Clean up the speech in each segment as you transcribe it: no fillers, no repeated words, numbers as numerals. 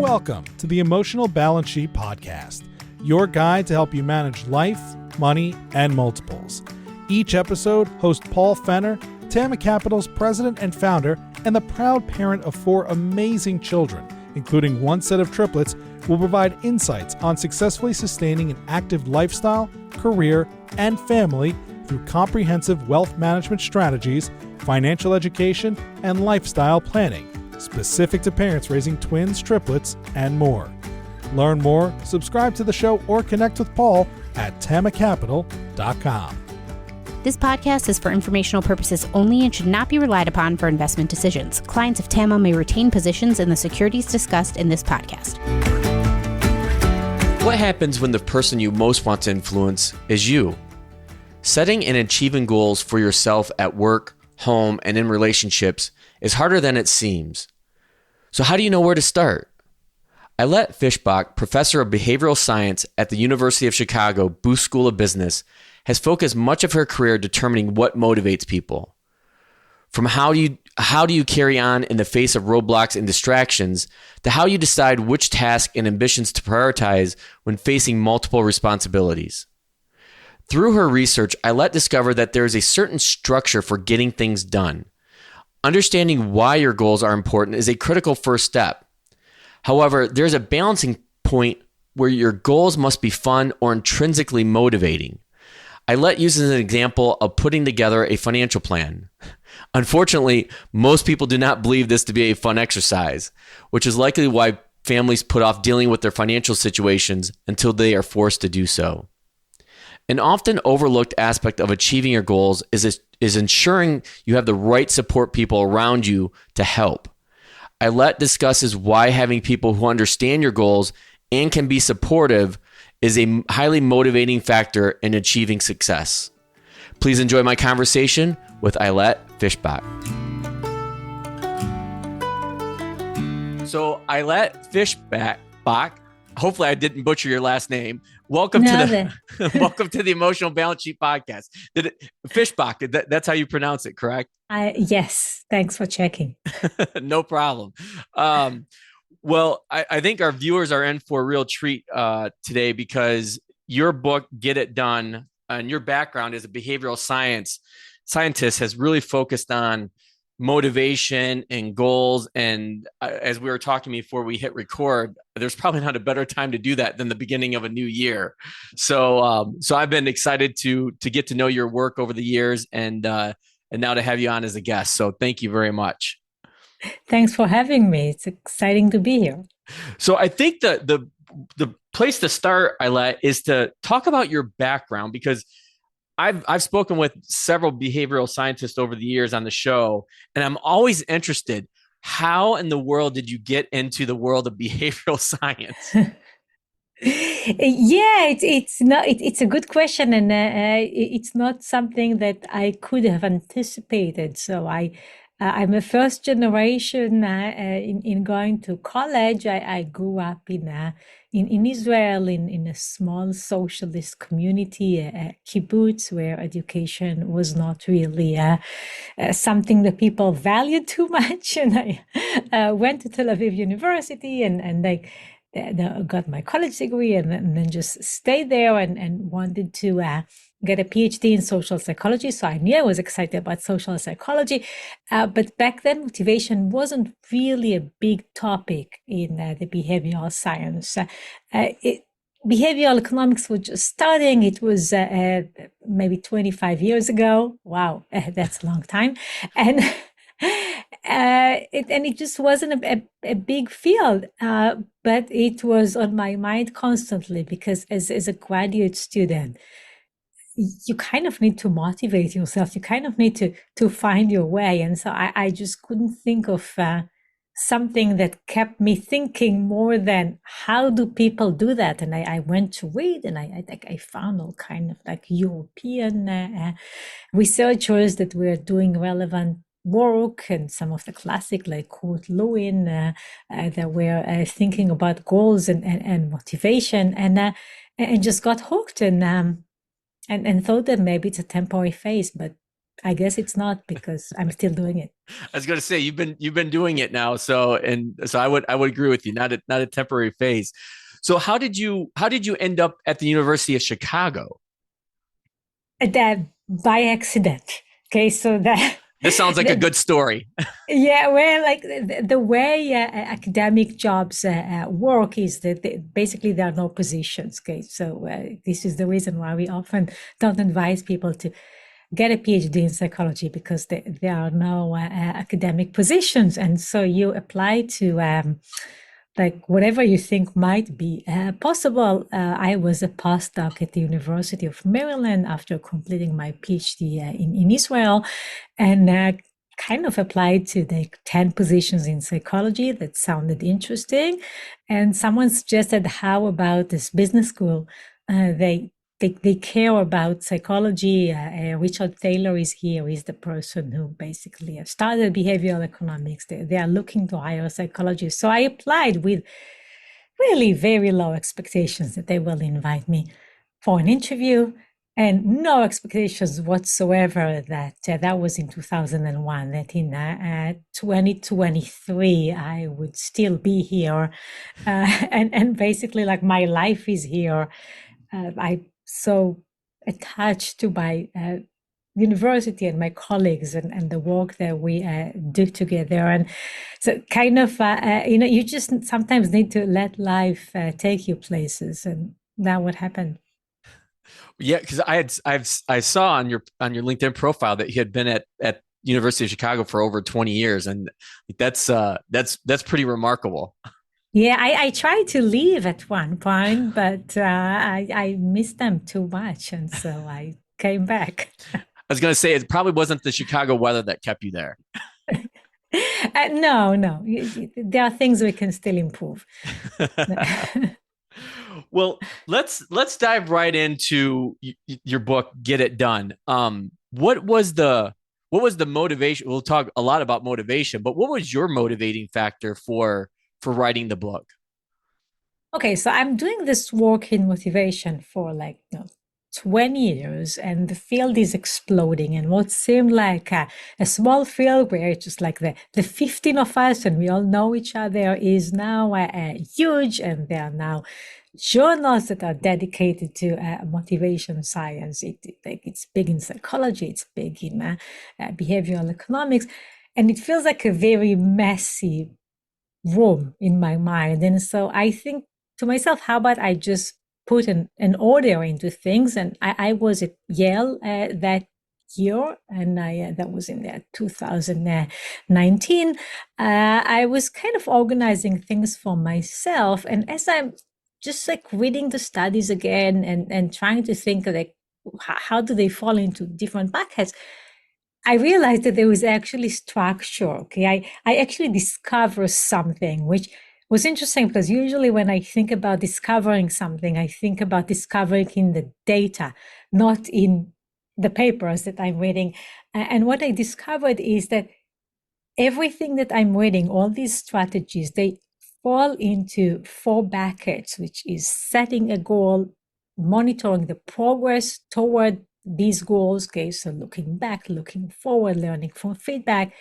welcome to the Emotional Balance Sheet Podcast, your guide to help you manage life, money, and multiples. Each episode, host Paul Fenner, Tama Capital's president and founder, and the proud parent of 4 amazing children, including 1 set of triplets, will provide insights on successfully sustaining an active lifestyle, career, and family through comprehensive wealth management strategies, financial education, and lifestyle planning, specific to parents raising twins, triplets, and more. Learn more, subscribe to the show, or connect with Paul at tamacapital.com. This podcast is for informational purposes only and should not be relied upon for investment decisions. Clients of TAMA may retain positions in the securities discussed in this podcast. What happens when the person you most want to influence is you? Setting and achieving goals for yourself at work, home, and in relationships is harder than it seems. So how do you know where to start? Ayelet Fishbach, professor of behavioral science at the University of Chicago Booth School of Business, has focused much of her career determining what motivates people. From how do you carry on in the face of roadblocks and distractions, to how you decide which tasks and ambitions to prioritize when facing multiple responsibilities. Through her research, Ayelet discovered that there is a certain structure for getting things done. Understanding why your goals are important is a critical first step. However, there's a balancing point where your goals must be fun or intrinsically motivating. Ayelet uses an example of putting together a financial plan. Unfortunately, most people do not believe this to be a fun exercise, which is likely why families put off dealing with their financial situations until they are forced to do so. An often overlooked aspect of achieving your goals is ensuring you have the right support people around you to help. Ayelet discusses why having people who understand your goals and can be supportive is a highly motivating factor in achieving success. Please enjoy my conversation with Ayelet Fishbach. So Ayelet Fishbach, hopefully I didn't butcher your last name. Welcome to the Emotional Balance Sheet Podcast. Fishbach, that's how you pronounce it, correct? Yes. Thanks for checking. No problem. Well, I think our viewers are in for a real treat today because your book, Get It Done, and your background as a behavioral scientist has really focused on motivation and goals. And as we were talking before we hit record, there's probably not a better time to do that than the beginning of a new year. So I've been excited to get to know your work over the years and now to have you on as a guest. So thank you very much. Thanks for having me. It's exciting to be here. So I think the place to start, Ayelet, is to talk about your background, because I've spoken with several behavioral scientists over the years on the show, and I'm always interested, how in the world did you get into the world of behavioral science? Yeah, it's a good question, and it's not something that I could have anticipated. So I'm a first generation in going to college. I grew up in Israel in a small socialist community, a kibbutz, where education was not really something that people valued too much. And I went to Tel Aviv University and I got my college degree and then just stayed there and wanted to get a PhD in social psychology. So I knew I was excited about social psychology. But back then, motivation wasn't really a big topic in the behavioral science. Behavioral economics was just starting. It was maybe 25 years ago. Wow, that's a long time. And it just wasn't a big field, but it was on my mind constantly, because as a graduate student, you kind of need to motivate yourself. You kind of need to find your way. And so I just couldn't think of something that kept me thinking more than how do people do that. And I went to read, and I found all kind of like European researchers that were doing relevant work, and some of the classic like Kurt Lewin that were thinking about goals and motivation, and just got hooked and thought that maybe it's a temporary phase, but I guess it's not because I'm still doing it. I was going to say you've been doing it now, so I would agree with you. Not a temporary phase. So how did you end up at the University of Chicago? That by accident. Okay, so that This sounds like a good story. yeah, well, like the way academic jobs work is that basically there are no positions. Okay, so this is the reason why we often don't advise people to get a PhD in psychology because there are no academic positions, and so you apply to like whatever you think might be possible. I was a postdoc at the University of Maryland after completing my PhD in Israel, and kind of applied to the 10 positions in psychology that sounded interesting. And someone suggested, how about this business school? They care about psychology. Richard Taylor is here. He's the person who basically started behavioral economics. They are looking to hire psychologists. So I applied with really very low expectations that they will invite me for an interview, and no expectations whatsoever that that was in 2001, that in 2023 I would still be here, and basically like my life is here. I'm so attached to my university and my colleagues and the work that we do together. And so kind of, you just sometimes need to let life take you places. And that what happened. Yeah, because I saw on your LinkedIn profile that you had been at University of Chicago for over 20 years, and that's pretty remarkable. Yeah, I tried to leave at one point, but I missed them too much, and so I came back. I was going to say it probably wasn't the Chicago weather that kept you there. No. There are things we can still improve. Well, let's dive right into your book, Get It Done. What was the motivation? We'll talk a lot about motivation, but what was your motivating factor for writing the book? Okay, so I'm doing this work in motivation for 20 years, and the field is exploding. And what seemed like a small field where it's just like the 15 of us and we all know each other is now huge, and there are now journals that are dedicated to motivation science. It's big in psychology, it's big in behavioral economics, and it feels like a very messy room in my mind. And so I think to myself, how about I just put an order into things? And I was at Yale that year, and that was in 2019. I was kind of organizing things for myself, and as I'm just like reading the studies again and trying to think like how do they fall into different buckets, I realized that there was actually structure. Okay, I actually discovered something which was interesting, because usually when I think about discovering something, I think about discovering in the data, not in the papers that I'm reading. And what I discovered is that everything that I'm reading, all these strategies, they fall into 4 buckets, which is setting a goal, monitoring the progress toward these goals. Okay, so looking back, looking forward, learning from feedback.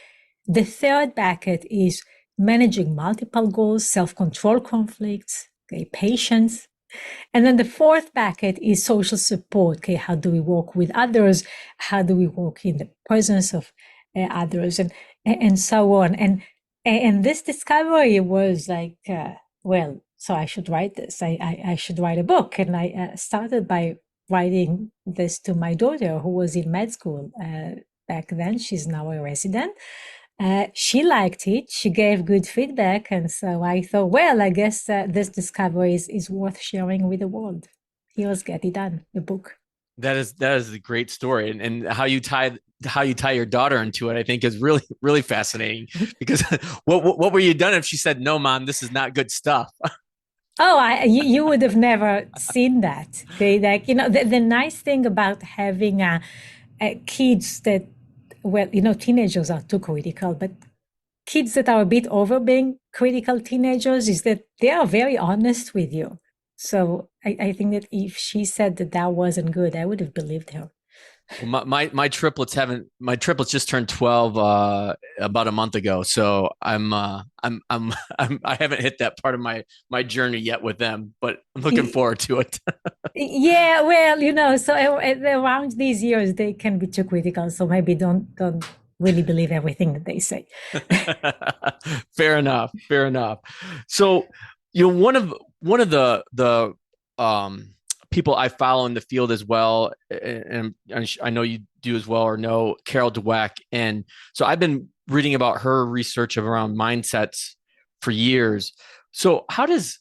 The 3rd bucket is managing multiple goals, self-control conflicts, okay, patience. And then the 4th bucket is social support. Okay, how do we work with others? How do we work in the presence of others, and so on. And this discovery was like, well, so I should write this. I should write a book. And I started by writing this to my daughter, who was in med school back then. She's now a resident. She liked it. She gave good feedback. And so I thought, well, I guess this discovery is worth sharing with the world. Here's Get It Done, the book. That is a great story, and how you tie your daughter into it, I think, is really, really fascinating. Because what were you done if she said, "No, Mom, this is not good stuff"? Oh, you would have never seen that. Okay, like the nice thing about having kids that, well, teenagers are too critical, but kids that are a bit over being critical teenagers is that they are very honest with you. So I think that if she said that wasn't good, I would have believed her. Well, my triplets just turned 12 about a month ago. So I haven't hit that part of my journey yet with them, but I'm looking forward to it. Yeah, well, so around these years they can be too critical, so maybe don't really believe everything that they say. Fair enough. Fair enough. So, one of the people I follow in the field as well, and I know you do as well or know Carol Dweck, and so I've been reading about her research around mindsets for years. So, how does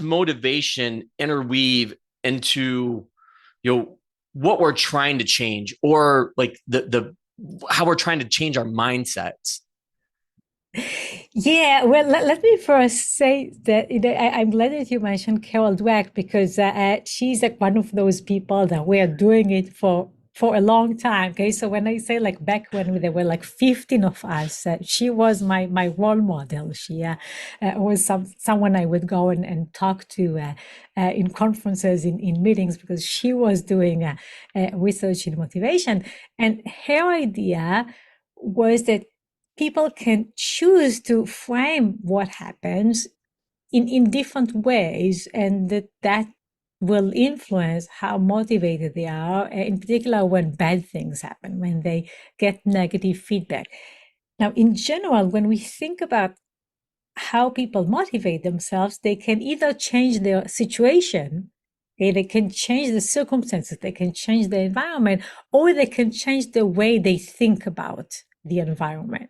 motivation interweave into what we're trying to change, or like the how we're trying to change our mindsets? Yeah, well, let me first say that I'm glad that you mentioned Carol Dweck because she's like one of those people that were doing it for a long time. Okay, so when I say like back when there were like 15 of us, she was my role model. She was someone I would go and talk to in conferences, in meetings, because she was doing research in motivation, and her idea was that people can choose to frame what happens in different ways, and that will influence how motivated they are, in particular when bad things happen, when they get negative feedback. Now, in general, when we think about how people motivate themselves, they can either change their situation, okay, they can change the circumstances, they can change the environment, or they can change the way they think about the environment.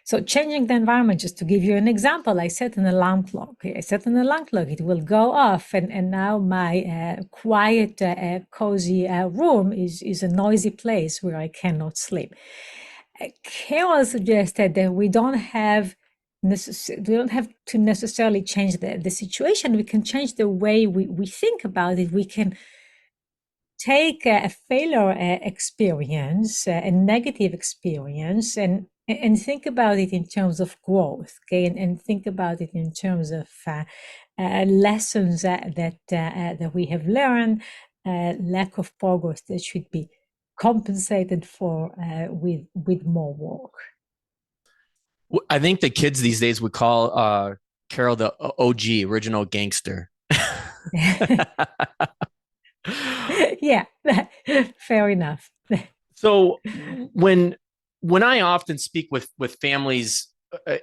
So changing the environment, just to give you an example, I set an alarm clock. I set an alarm clock, it will go off. And now my quiet, cozy room is a noisy place where I cannot sleep. Carol suggested that we don't have to necessarily change the situation. We can change the way we think about it. We can take a failure experience, a negative experience, and think about it in terms of growth, okay, and think about it in terms of lessons that we have learned, lack of progress that should be compensated for with more work. I think the kids these days would call Carol the OG, original gangster. Yeah, fair enough. So when I often speak with families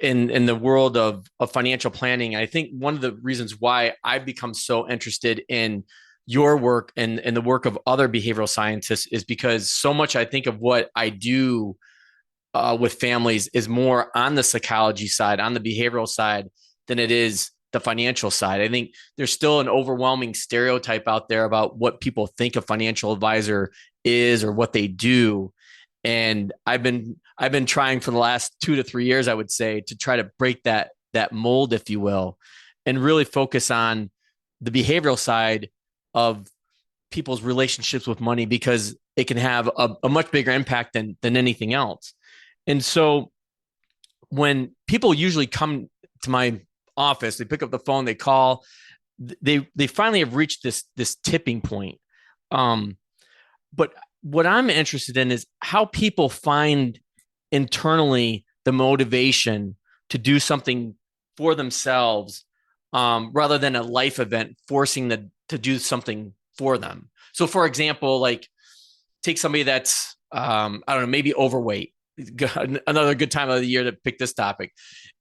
in the world of financial planning, I think one of the reasons why I've become so interested in your work and the work of other behavioral scientists is because so much I think of what I do with families is more on the psychology side, on the behavioral side, than it is the financial side. I think there's still an overwhelming stereotype out there about what people think a financial advisor is or what they do. And I've been trying for the last 2 to 3 years, I would say, to try to break that mold, if you will, and really focus on the behavioral side of people's relationships with money, because it can have a much bigger impact than anything else. And so when people usually come to my office, they pick up the phone, they call, they finally have reached this tipping point. But what I'm interested in is how people find internally the motivation to do something for themselves, rather than a life event forcing them to do something for them. So, for example, like take somebody that's I don't know, maybe overweight. Another good time of the year to pick this topic.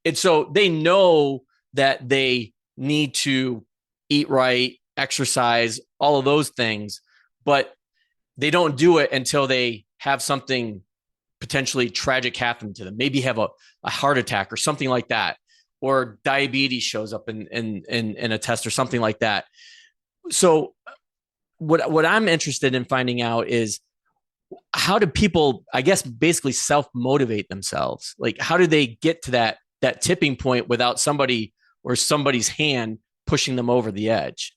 And so they know that they need to eat right, exercise, all of those things, but they don't do it until they have something potentially tragic happen to them. Maybe have a heart attack or something like that, or diabetes shows up in a test or something like that. So what I'm interested in finding out is, how do people, I guess, basically self-motivate themselves? Like, how do they get to that tipping point without somebody or somebody's hand pushing them over the edge?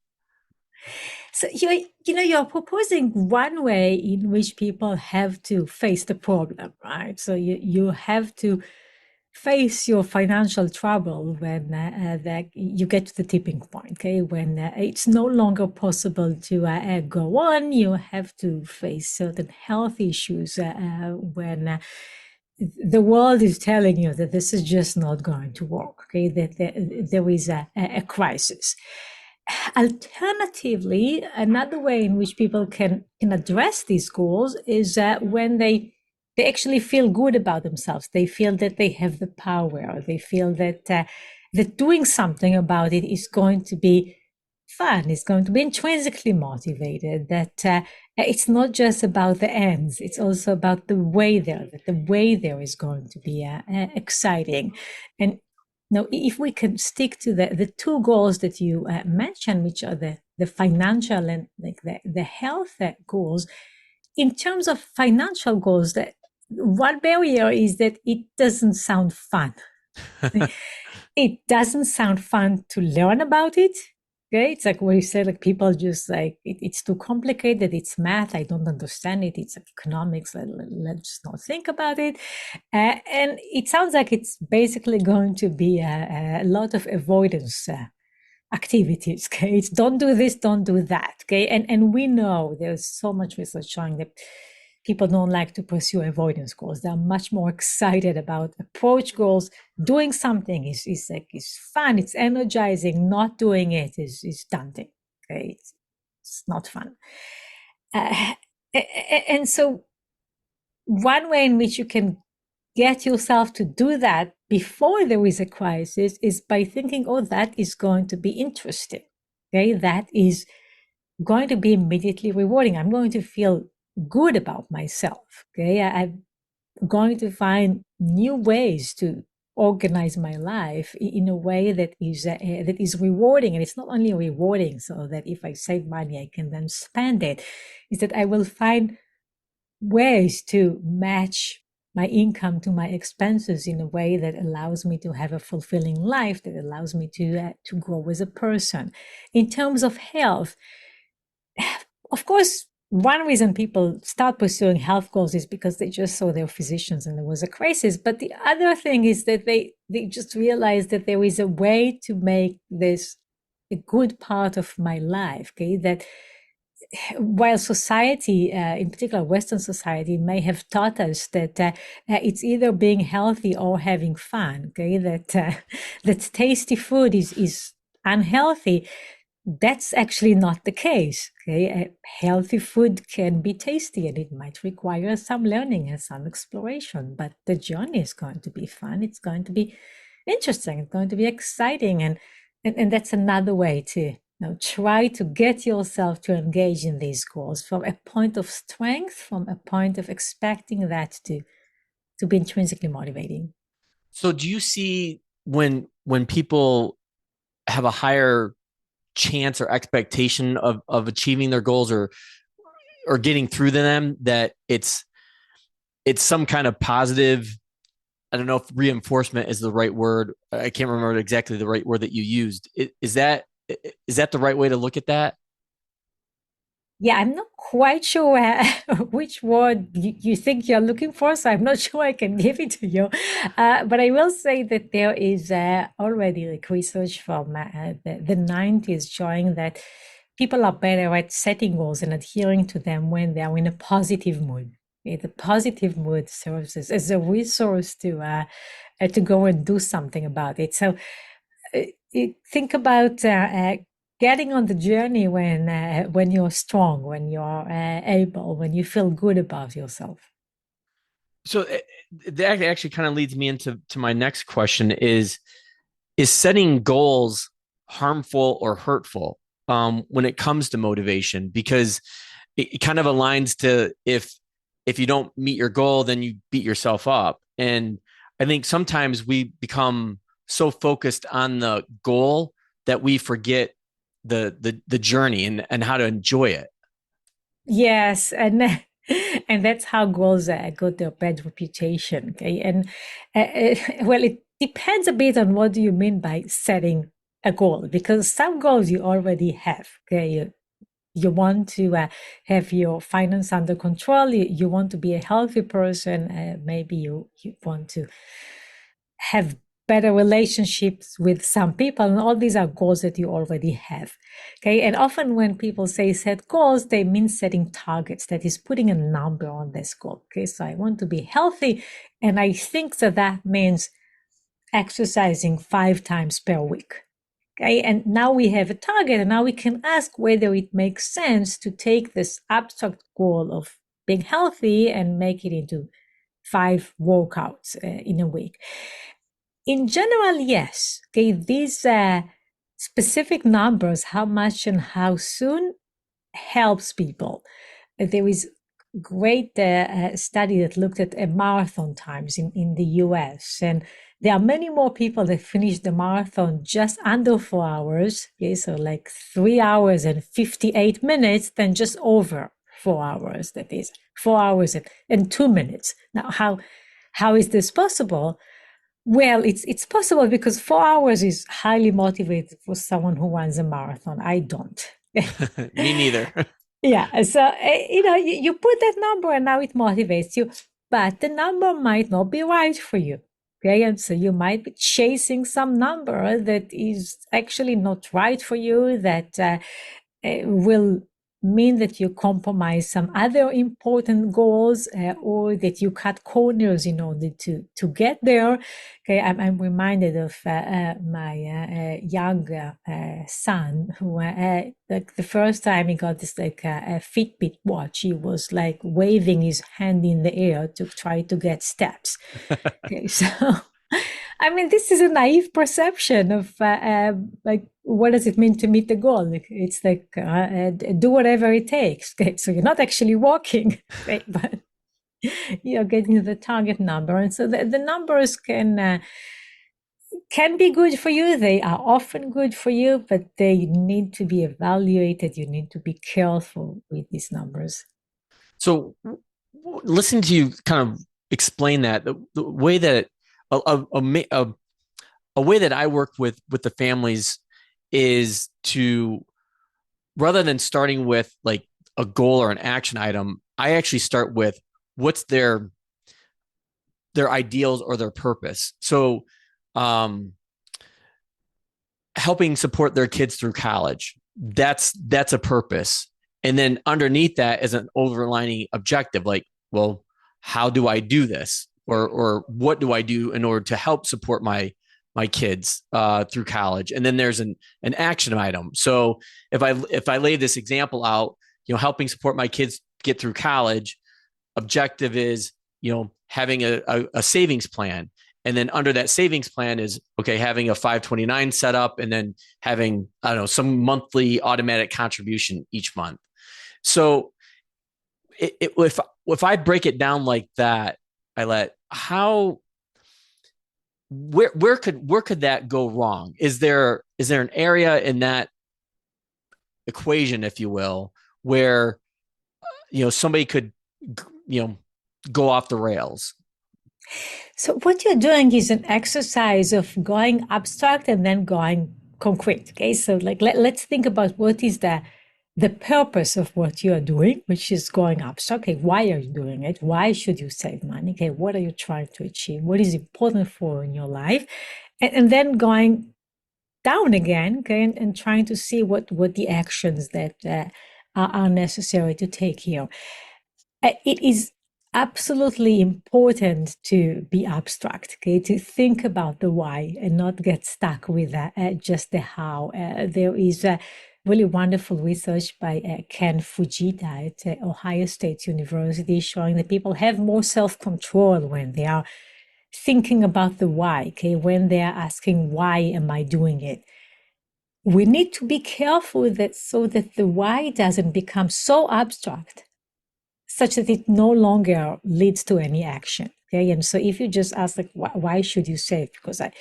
So you're proposing one way in which people have to face the problem, right? So you have to face your financial trouble when you get to the tipping point, okay? When it's no longer possible to go on, you have to face certain health issues when the world is telling you that this is just not going to work, okay? That there is a crisis. Alternatively, another way in which people can address these goals is when they actually feel good about themselves. They feel that they have the power. They feel that that doing something about it is going to be fun. It's going to be intrinsically motivated. That it's not just about the ends. It's also about the way there. That the way there is going to be exciting. And now, if we can stick to the two goals that you mentioned, which are the financial and like the health goals, in terms of financial goals, that one barrier is that it doesn't sound fun. It doesn't sound fun to learn about it. Okay, it's like what you said, like people just like it's too complicated. It's math. I don't understand it. It's economics. Let's not think about it. And it sounds like it's basically going to be a lot of avoidance activities. Okay, it's don't do this, don't do that. Okay, and we know there's so much research showing that people don't like to pursue avoidance goals. They're much more excited about approach goals. Doing something is fun. It's energizing. Not doing it is daunting. Okay, it's not fun. And so, one way in which you can get yourself to do that before there is a crisis is by thinking, oh, that is going to be interesting. Okay, that is going to be immediately rewarding. I'm going to feel good about myself. Okay, I'm going to find new ways to organize my life in a way that is rewarding. And it's not only rewarding so that if I save money, I can then spend it. Is that I will find ways to match my income to my expenses in a way that allows me to have a fulfilling life, that allows me to grow as a person. In terms of health, of course, one reason people start pursuing health goals is because they just saw their physicians and there was a crisis. But the other thing is that they just realized that there is a way to make this a good part of my life. Okay, that while society, in particular Western society, may have taught us that it's either being healthy or having fun. Okay, that tasty food is unhealthy. That's actually not the case. Okay, healthy food can be tasty and it might require some learning and some exploration, but the journey is going to be fun. It's going to be interesting. It's going to be exciting, and that's another way to try to get yourself to engage in these goals from a point of strength, from a point of expecting that to be intrinsically motivating. So, do you see when people have a higher chance or expectation of achieving their goals or getting through to them, that it's some kind of positive, I don't know if reinforcement is the right word. I can't remember exactly the right word that you used. Is that the right way to look at that? Yeah, I'm not quite sure which word you think you're looking for, so I'm not sure I can give it to you. But I will say that there is already like research from the 90s showing that people are better at setting goals and adhering to them when they are in a positive mood. The positive mood serves as a resource to go and do something about it. So think about getting on the journey when you're strong, when you're able, when you feel good about yourself. So that actually kind of leads me into my next question: is setting goals harmful or hurtful when it comes to motivation? Because it kind of aligns to if you don't meet your goal, then you beat yourself up. And I think sometimes we become so focused on the goal that we forget the journey and how to enjoy it. Yes, and and that's how goals got their bad reputation. Okay, and well, it depends a bit on what do you mean by setting a goal, because some goals you already have. Okay, you want to have your finance under control. You want to be a healthy person. Maybe you want to have better relationships with some people, and all these are goals that you already have. Okay, and often when people say set goals, they mean setting targets, that is putting a number on this goal. Okay, so I want to be healthy, and I think that means exercising 5 times per week. Okay, and now we have a target, and now we can ask whether it makes sense to take this abstract goal of being healthy and make it into 5 workouts in a week. In general, yes. Okay, these specific numbers, how much and how soon, helps people. There is great study that looked at marathon times in the US, and there are many more people that finish the marathon just under 4 hours, okay, so like 3 hours and 58 minutes, than just over 4 hours, that is 4 hours and 2 minutes. Now, how is this possible? Well, it's possible because 4 hours is highly motivated for someone who runs a marathon. I don't. Me neither. Yeah, so you put that number and now it motivates you, but the number might not be right for you. Okay, and so you might be chasing some number that is actually not right for you, that will mean that you compromise some other important goals, or that you cut corners in order to get there. Okay, I'm reminded of my young son who, like the first time he got this a Fitbit watch, he was like waving his hand in the air to try to get steps. Okay, so I mean, this is a naive perception of like, what does it mean to meet the goal? It's like, do whatever it takes. Okay, so you're not actually walking, right? But you're getting the target number. And so the numbers can be good for you. They are often good for you, but they need to be evaluated. You need to be careful with these numbers. So listening to you kind of explain that, the way that a way that I work with the families is to, rather than starting with like a goal or an action item, I actually start with what's their ideals or their purpose. So helping support their kids through college, that's a purpose. And then underneath that is an overlining objective, like, well, how do I do this? Or what do I do in order to help support my kids through college? And then there's an action item. So if I lay this example out, helping support my kids get through college, objective is, having a savings plan. And then under that savings plan is, okay, having a 529 set up and then having, I don't know, some monthly automatic contribution each month. So if I break it down like that, Ayelet, where could that go wrong? Is there an area in that equation, if you will, where somebody could go off the rails? So what you're doing is an exercise of going abstract and then going concrete. Okay, so like let's think about what is the purpose of what you are doing, which is going abstract. Okay, why are you doing it? Why should you save money? Okay, what are you trying to achieve? What is important for in your life? And then going down again, okay, and trying to see what the actions that are necessary to take here. It is absolutely important to be abstract, okay, to think about the why and not get stuck with just the how. There is really wonderful research by Ken Fujita at Ohio State University showing that people have more self-control when they are thinking about the why, okay, when they are asking, why am I doing it? We need to be careful that so that the why doesn't become so abstract such that it no longer leads to any action. Okay, and so if you just ask, like, why should you save? Because I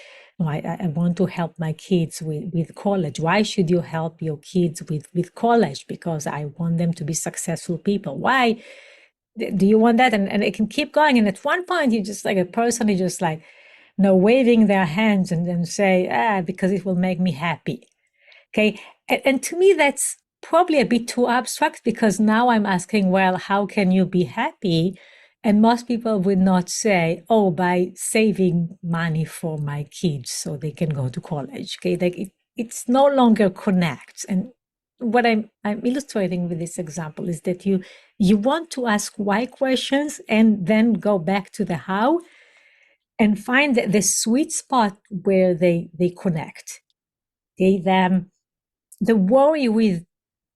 want to help my kids with college. Why should you help your kids with college? Because I want them to be successful people. Why do you want that? And it can keep going. And at one point, you just like a person is just like, waving their hands and then say, because it will make me happy. Okay, and to me, that's probably a bit too abstract, because now I'm asking, well, how can you be happy And most people would not say, oh, by saving money for my kids so they can go to college. Okay, like it's no longer connects. And what I'm illustrating with this example is that you want to ask why questions and then go back to the how and find the sweet spot where they connect. Okay, the worry with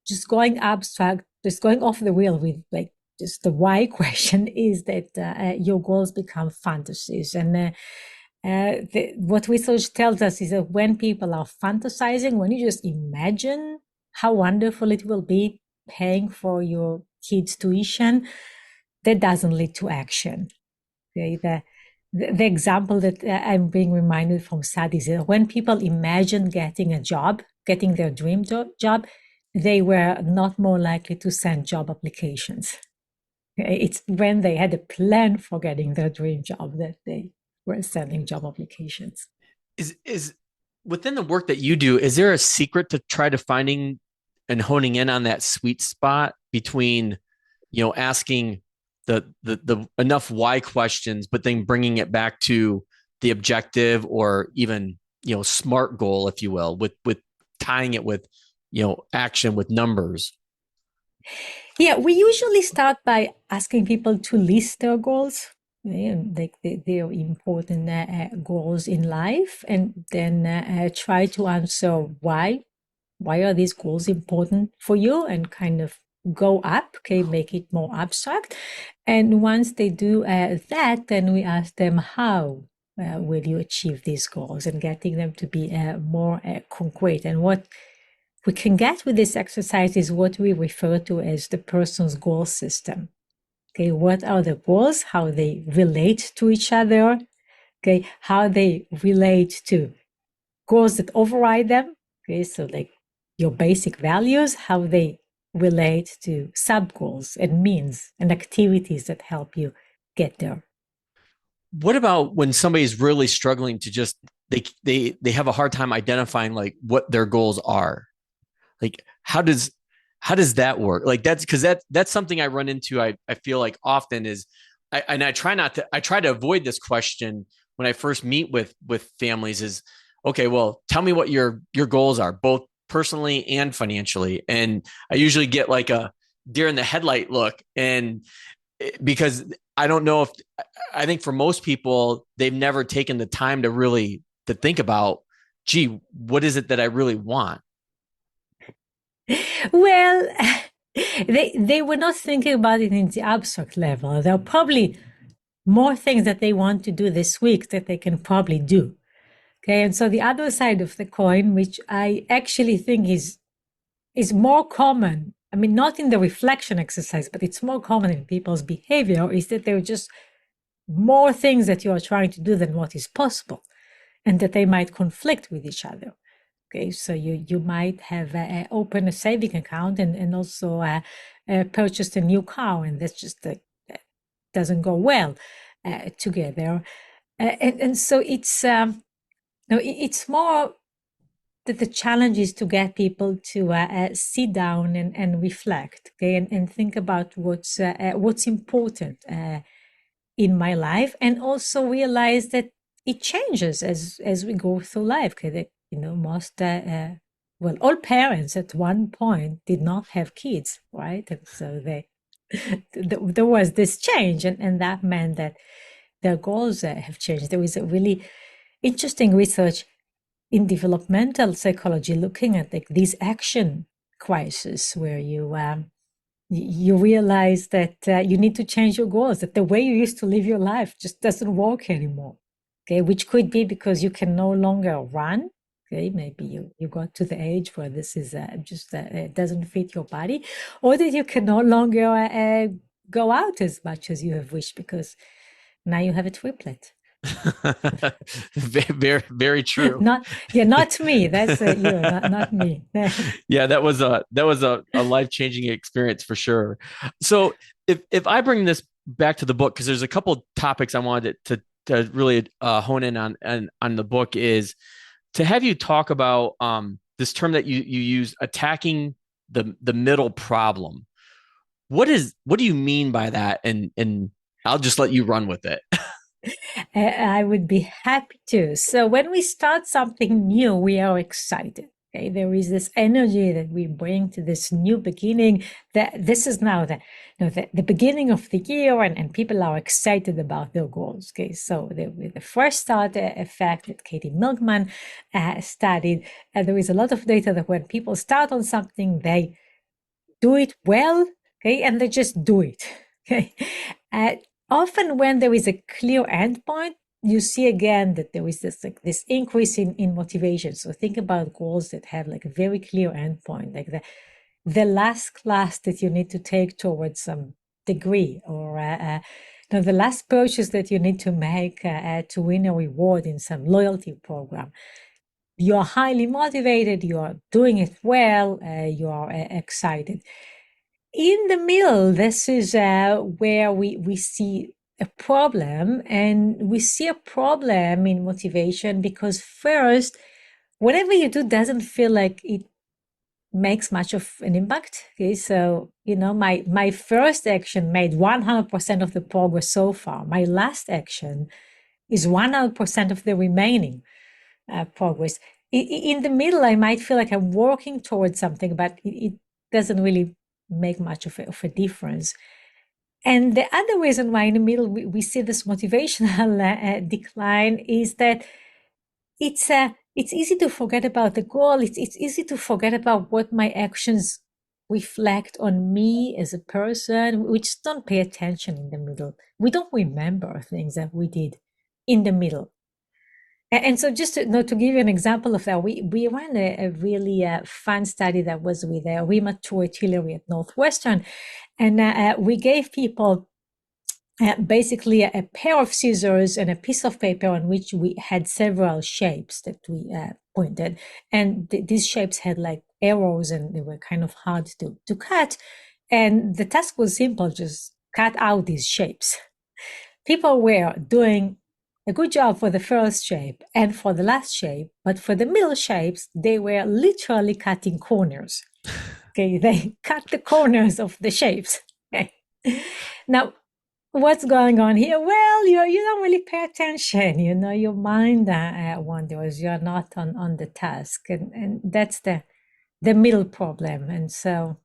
just going abstract, just going off the wheel with like just the why question is that your goals become fantasies. And what research tells us is that when people are fantasizing, when you just imagine how wonderful it will be paying for your kids' tuition, that doesn't lead to action. Okay, the example that I'm being reminded from studies is when people imagine getting a job, getting their dream job, they were not more likely to send job applications. It's when they had a plan for getting their dream job that they were sending job applications. Is within the work that you do, is there a secret to try to finding and honing in on that sweet spot between, asking the enough why questions, but then bringing it back to the objective or even, SMART goal, if you will, with tying it with, action with numbers? Yeah, we usually start by asking people to list their goals, like their important goals in life, and then try to answer why. Why are these goals important for you? And kind of go up, okay, make it more abstract. And once they do that, then we ask them how will you achieve these goals and getting them to be more concrete. And what we can get with this exercise is what we refer to as the person's goal system. Okay, what are the goals, how they relate to each other, okay, how they relate to goals that override them, okay, so like your basic values, how they relate to sub goals and means and activities that help you get there. What about when somebody's really struggling to just they have a hard time identifying like what their goals are? Like how does that work? Like that's because that's something I run into. I feel like often is I try to avoid this question when I first meet with families is, okay, well, tell me what your goals are, both personally and financially. And I usually get like a deer in the headlight look. And because I don't know if I think for most people, they've never taken the time to really to think about, gee, what is it that I really want? Well, they were not thinking about it in the abstract level. There are probably more things that they want to do this week that they can probably do. Okay, and so the other side of the coin, which I actually think is more common, I mean, not in the reflection exercise, but it's more common in people's behavior, is that there are just more things that you are trying to do than what is possible, and that they might conflict with each other. Okay, so you might have opened a saving account and also purchased a new car, and that's just doesn't go well together. And so it's it's more that the challenge is to get people to sit down and reflect, okay, and think about what's important in my life, and also realize that it changes as we go through life. Okay, that, most well, all parents at one point did not have kids, right? And so there was this change, and that meant that their goals have changed. There is a really interesting research in developmental psychology looking at like these action crises where you realize that you need to change your goals, that the way you used to live your life just doesn't work anymore. Okay, which could be because you can no longer run. Okay, maybe you got to the age where this is just doesn't fit your body, or that you can no longer go out as much as you have wished because now you have a triplet. Very, very true. Not me. That's you, not me. Yeah, that was a life-changing experience for sure. So if I bring this back to the book, because there's a couple topics I wanted to really hone in on the book, is to have you talk about this term that you use, attacking the middle problem. What do you mean by that? And I'll just let you run with it. I would be happy to. So when we start something new, we are excited. Okay, there is this energy that we bring to this new beginning. That this is now the beginning of the year, and people are excited about their goals. Okay, so the fresh start effect that Katie Milkman studied, there is a lot of data that when people start on something, they do it well. Okay, and they just do it. Okay, often when there is a clear endpoint, you see again that there is this increase in motivation. So think about goals that have like a very clear endpoint, like the last class that you need to take towards some degree, or the last purchase that you need to make to win a reward in some loyalty program. You are highly motivated, you are doing it well, you are excited. In the middle, this is where we see a problem, and we see a problem in motivation because first, whatever you do doesn't feel like it makes much of an impact. Okay, so my first action made 100% of the progress so far. My last action is 100% of the remaining progress. In the middle, I might feel like I'm working towards something, but it doesn't really make much of a difference. And the other reason why in the middle we see this motivational decline is that it's easy to forget about the goal. It's easy to forget about what my actions reflect on me as a person. We just don't pay attention in the middle. We don't remember things that we did in the middle. And so just to give you an example of that, we ran a really fun study that was with Rheumatoid Artillery at Northwestern. And we gave people basically a pair of scissors and a piece of paper on which we had several shapes that we pointed. And these shapes had like arrows, and they were kind of hard to cut. And the task was simple, just cut out these shapes. People were doing a good job for the first shape and for the last shape, but for the middle shapes, they were literally cutting corners. Okay, they cut the corners of the shapes. Okay. Now, what's going on here? Well, you don't really pay attention. Your mind wanders. You're not on the task, and that's the middle problem. And so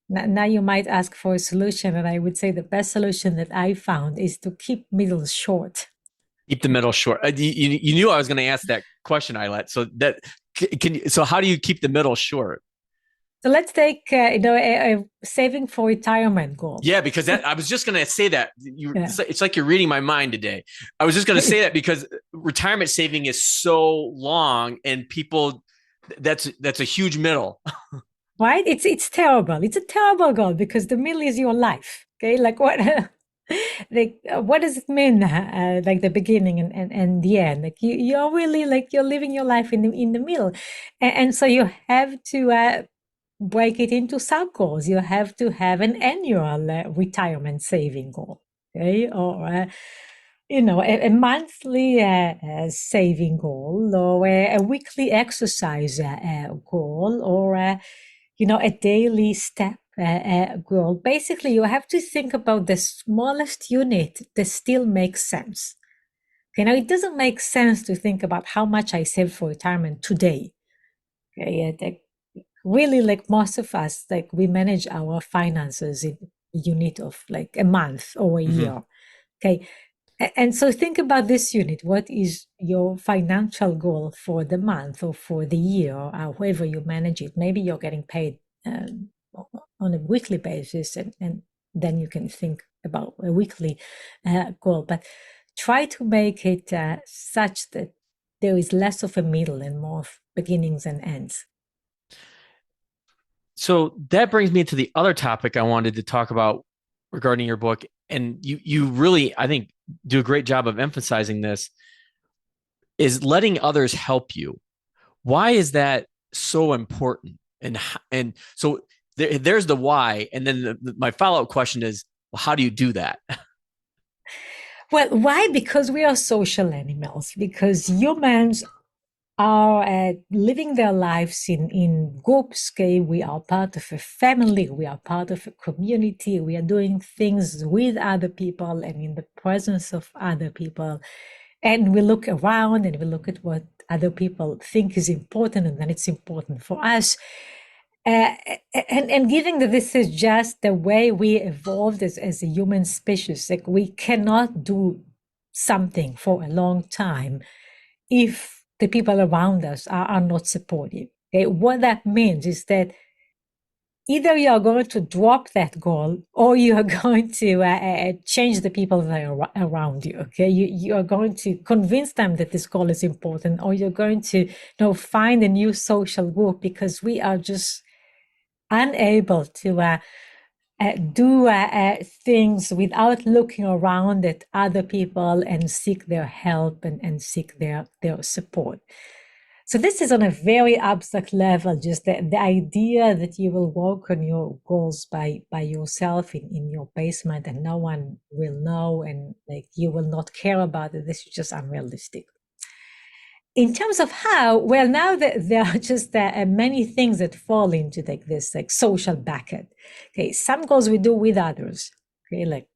now you might ask for a solution, and I would say the best solution that I found is to keep middle short. Keep the middle short. You knew I was going to ask that question, Ayelet. So so how do you keep the middle short? So let's take a saving for retirement goal. Yeah, because I was just going to say that. It's like you're reading my mind today. I was just going to say that because retirement saving is so long, and people, that's a huge middle. Right? It's terrible. It's a terrible goal because the middle is your life. Okay, like what? What does it mean? Like the beginning and the end. Like you're really like you're living your life in the middle, and so you have to break it into sub goals. You have to have an annual retirement saving goal, okay, or a monthly saving goal, or a weekly exercise goal, or a daily step goal. Basically, you have to think about the smallest unit that still makes sense. It doesn't make sense to think about how much I save for retirement today. Okay, really, like most of us, like we manage our finances in a unit of like a month or a year. Okay. And so think about this unit. What is your financial goal for the month or for the year, or however you manage it? Maybe you're getting paid on a weekly basis, and then you can think about a weekly goal. But try to make it such that there is less of a middle and more of beginnings and ends. So that brings me to the other topic I wanted to talk about regarding your book. And you really, I think, do a great job of emphasizing this, is letting others help you. Why is that so important? And so there's the why. And then my follow-up question is, well, how do you do that? Well, why? Because we are social animals, because humans are living their lives in groups. Okay, we are part of a family, we are part of a community, we are doing things with other people and in the presence of other people. And we look around and we look at what other people think is important, and then it's important for us. And given that this is just the way we evolved as a human species, like we cannot do something for a long time if the people around us are not supportive. Okay? What that means is that either you are going to drop that goal or you are going to change the people that are around you. Okay, you are going to convince them that this goal is important, or you're going to find a new social group, because we are just unable to do things without looking around at other people and seek their help and seek their support. So this is on a very abstract level, just the idea that you will work on your goals by yourself in your basement and no one will know, and like you will not care about it. This is just unrealistic. In terms of how, well, now that there are just many things that fall into like this like social bucket. Okay, some goals we do with others. Okay, like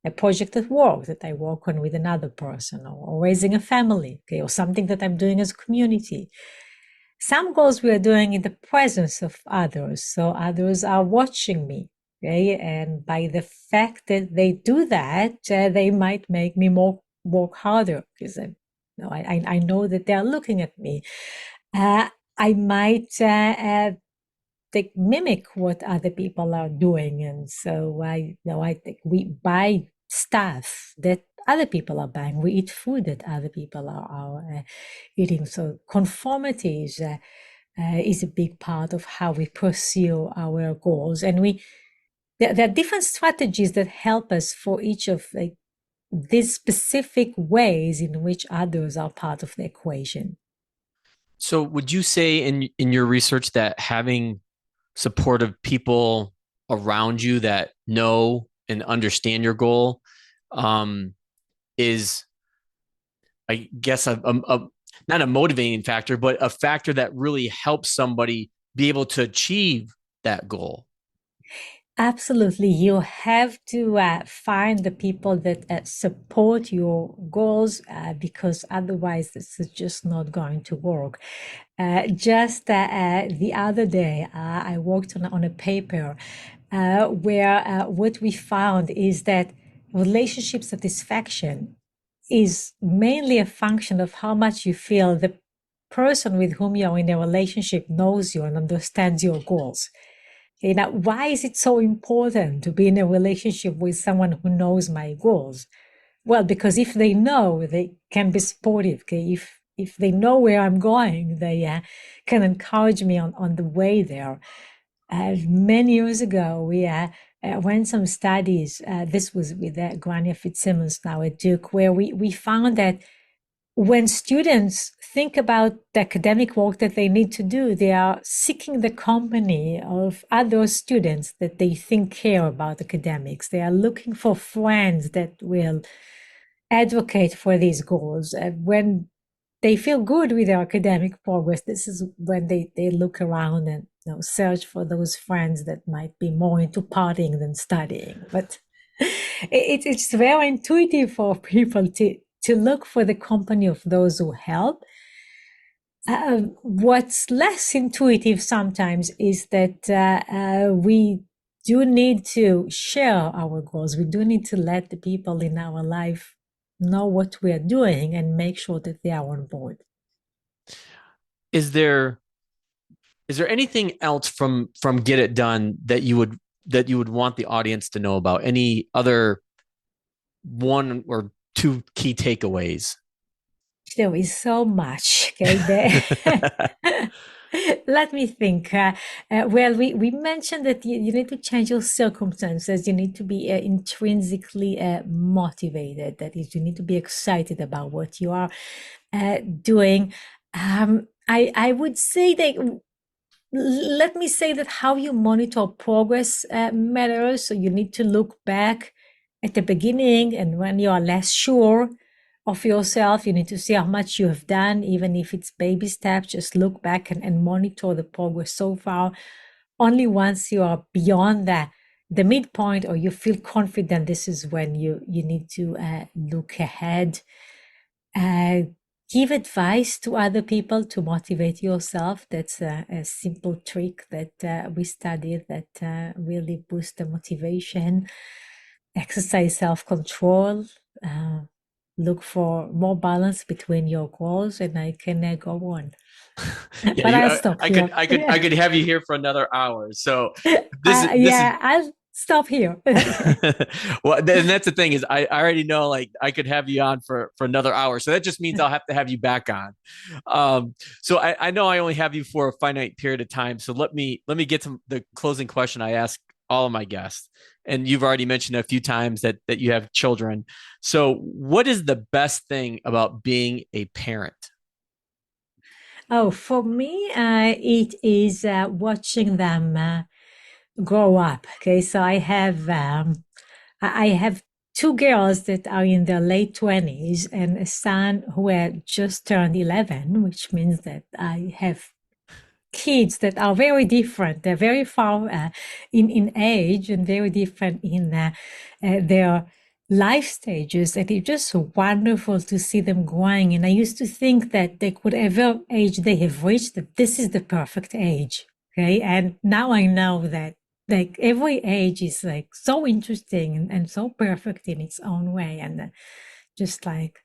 a project at work that I work on with another person, or raising a family, okay, or something that I'm doing as a community. Some goals we are doing in the presence of others, so others are watching me, okay, and by the fact that they do that, they might make me work harder, because I know that they are looking at me. I might they mimic what other people are doing, and so I think we buy stuff that other people are buying. We eat food that other people are eating. So conformity is a big part of how we pursue our goals, and there are different strategies that help us for each of these specific ways in which others are part of the equation. So would you say in your research that having supportive people around you that know and understand your goal is, I guess, not a motivating factor, but a factor that really helps somebody be able to achieve that goal? Absolutely. You have to find the people that support your goals, because otherwise this is just not going to work. Just the other day, I worked on a paper where what we found is that relationship satisfaction is mainly a function of how much you feel the person with whom you're in a relationship knows you and understands your goals. Okay, now, why is it so important to be in a relationship with someone who knows my goals? Well, because if they know, they can be supportive. Okay, if they know where I'm going, they can encourage me on the way there. Many years ago, we ran some studies. This was with Grania Fitzsimmons now at Duke, where we found that when students think about the academic work that they need to do, they are seeking the company of other students that they think care about academics. They are looking for friends that will advocate for these goals. And when they feel good with their academic progress, this is when they look around and search for those friends that might be more into partying than studying. But it's very intuitive for people to look for the company of those who help. What's less intuitive sometimes is that we do need to share our goals. We do need to let the people in our life know what we are doing and make sure that they are on board. Is there anything else from Get It Done that you would want the audience to know about? Any other one or two key takeaways? There is so much. Okay, let me think. Well, we mentioned that you need to change your circumstances. You need to be intrinsically motivated. That is, you need to be excited about what you are doing. I would say that. Let me say that how you monitor progress matters. So you need to look back at the beginning and when you are less sure, of yourself. You need to see how much you have done, even if it's baby steps. Just look back and monitor the progress so far. Only once you are beyond the midpoint, or you feel confident, this is when you need to look ahead. Give advice to other people to motivate yourself. That's a simple trick that we studied that really boosts the motivation. Exercise self-control. Look for more balance between your goals, and I can go on. Yeah, But I'll stop here. I could have you here for another hour. So I'll stop here. Well, and that's the thing is I already know like I could have you on for another hour. So that just means I'll have to have you back on. So I know I only have you for a finite period of time. So let me get to the closing question I ask all of my guests. And you've already mentioned a few times that you have children. So what is the best thing about being a parent? Oh, for me, it is watching them grow up. Okay, so I have two girls that are in their late 20s and a son who had just turned 11, which means that I have kids that are very different. They're very far in age and very different in their life stages. And it's just wonderful to see them growing. And I used to think that whatever age they have reached, that this is the perfect age. Okay. And now I know that like every age is like so interesting and so perfect in its own way. And just like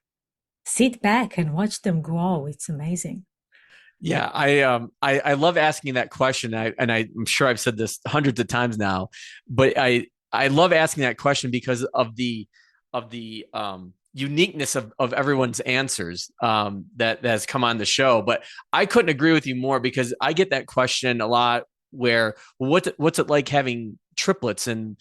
sit back and watch them grow. It's amazing. Yeah, I love asking that question. I'm sure I've said this hundreds of times now, but I love asking that question because of the uniqueness of everyone's answers that has come on the show. But I couldn't agree with you more because I get that question a lot. Where what's it like having triplets? And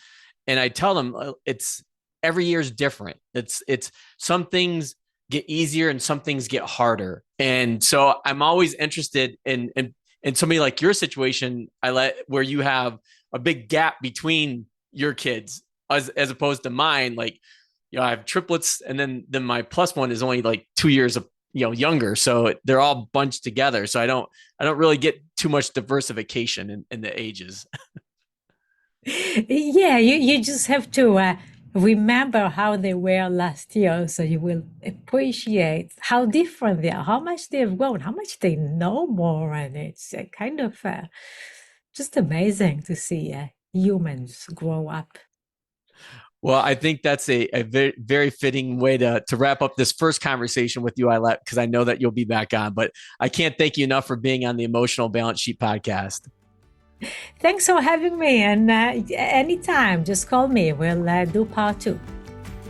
I tell them it's every year is different. It's some things get easier and some things get harder. And so I'm always interested in somebody like your situation, where you have a big gap between your kids as opposed to mine. Like, I have triplets and then my plus one is only like 2 years younger. So they're all bunched together. So I don't really get too much diversification in the ages. Yeah, you just have to remember how they were last year, so you will appreciate how different they are, how much they have grown, how much they know more, and it's kind of just amazing to see humans grow up. Well, I think that's a very, very fitting way to wrap up this first conversation with you, Ayelet, because I know that you'll be back on. But I can't thank you enough for being on the Emotional Balance Sheet podcast. Thanks for having me. And anytime, just call me. We'll do part 2.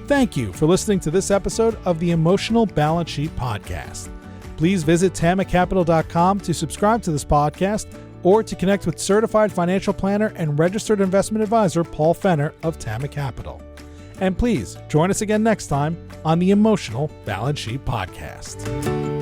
Thank you for listening to this episode of the Emotional Balance Sheet podcast. Please visit tamacapital.com to subscribe to this podcast or to connect with certified financial planner and registered investment advisor Paul Fenner of Tama Capital. And please join us again next time on the Emotional Balance Sheet podcast.